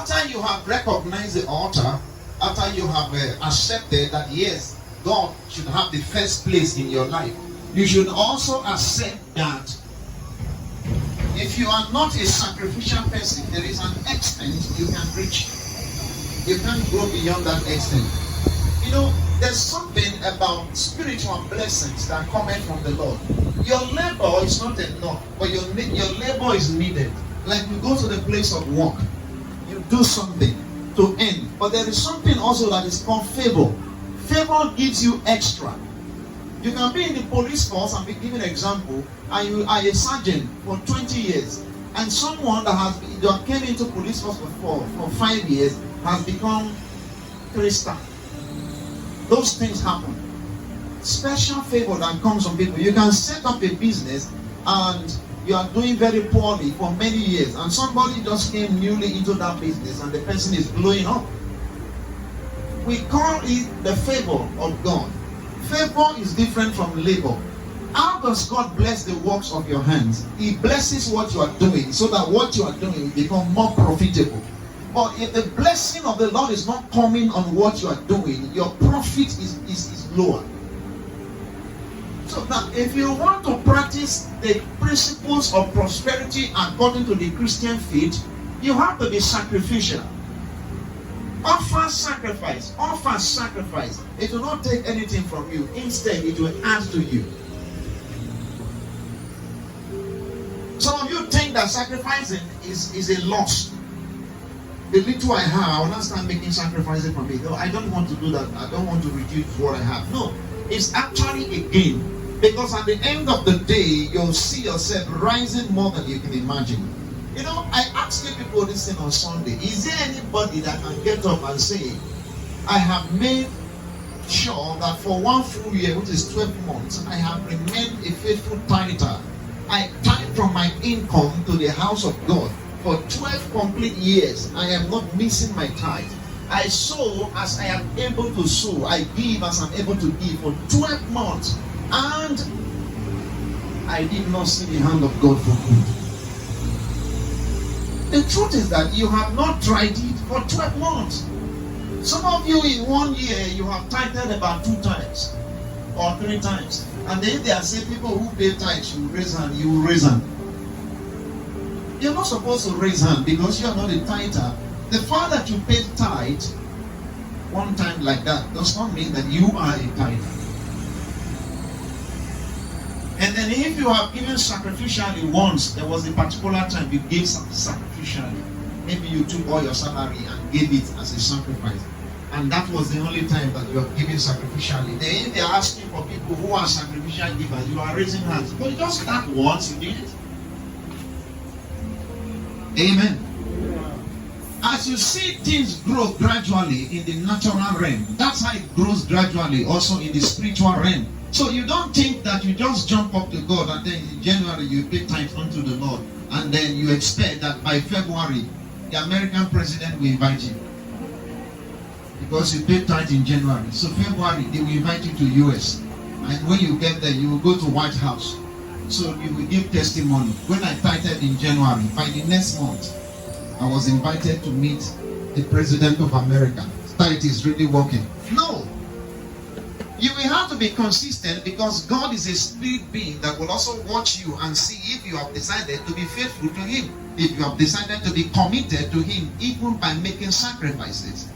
after you have recognized the altar, after you have accepted that yes, God should have the first place in your life, you should also accept that if you are not a sacrificial person, there is an extent you can reach. You can't go beyond that extent. You know, there's something about spiritual blessings that come in from the Lord. Your labor is not enough, but your labor is needed. Like you go to the place of work, you do something to earn. But there is something also that is called favor. Favor gives you extra. You can be in the police force, and be given an example, and you are a sergeant for 20 years, and someone that came into police force for 5 years has become 3-star. Those things happen. Special favor that comes from people. You can set up a business and you are doing very poorly for many years, and somebody just came newly into that business and the person is blowing up. We call it the favor of God. Favor is different from labor. How does God bless the works of your hands? He blesses what you are doing so that what you are doing will become more profitable. But if the blessing of the Lord is not coming on what you are doing, your profit is lower. So now, if you want to practice the principles of prosperity according to the Christian faith, you have to be sacrificial. Offer sacrifice. Offer sacrifice. It will not take anything from you. Instead, it will add to you. Some of you think that sacrificing is a loss. The little I have, I will not start making sacrifices for me. No, I don't want to do that. I don't want to reduce what I have. No, it's actually a gain. Because at the end of the day, you'll see yourself rising more than you can imagine. You know, I asked you people this thing on Sunday. Is there anybody that can get up and say, I have made sure that for 1 full year, which is 12 months, I have remained a faithful tither. I tithe from my income to the house of God. For 12 complete years, I am not missing my tithe. I sow as I am able to sow. I give as I'm able to give for 12 months. And I did not see the hand of God for good. The truth is that you have not tried it for 12 months. Some of you in 1 year, you have tithed about 2 times or 3 times. And then there are say people who pay tithes, you raise hand, you will raise hand. You're not supposed to raise hand because you are not a tither. The fact that you paid tithe 1 time like that does not mean that you are a tither. And then if you have given sacrificially once, there was a particular time you gave sacrificially. Maybe you took all your salary and gave it as a sacrifice. And that was the only time that you have given sacrificially. Then if they are asking for people who are sacrificial givers, you are raising hands. But you just start once, you did it. Amen. As you see things grow gradually in the natural realm, that's how it grows gradually also in the spiritual realm. So you don't think that you just jump up to God and then in January you pay tithe unto the Lord, and then you expect that by February the American president will invite you because you paid tithe in January. So February they will invite you to US, and when you get there you will go to White House. So you will give testimony. When I tithed in January, by the next month I was invited to meet the president of America. Tithe is really working. No. You will have to be consistent because God is a spirit being that will also watch you and see if you have decided to be faithful to Him. If you have decided to be committed to Him, even by making sacrifices.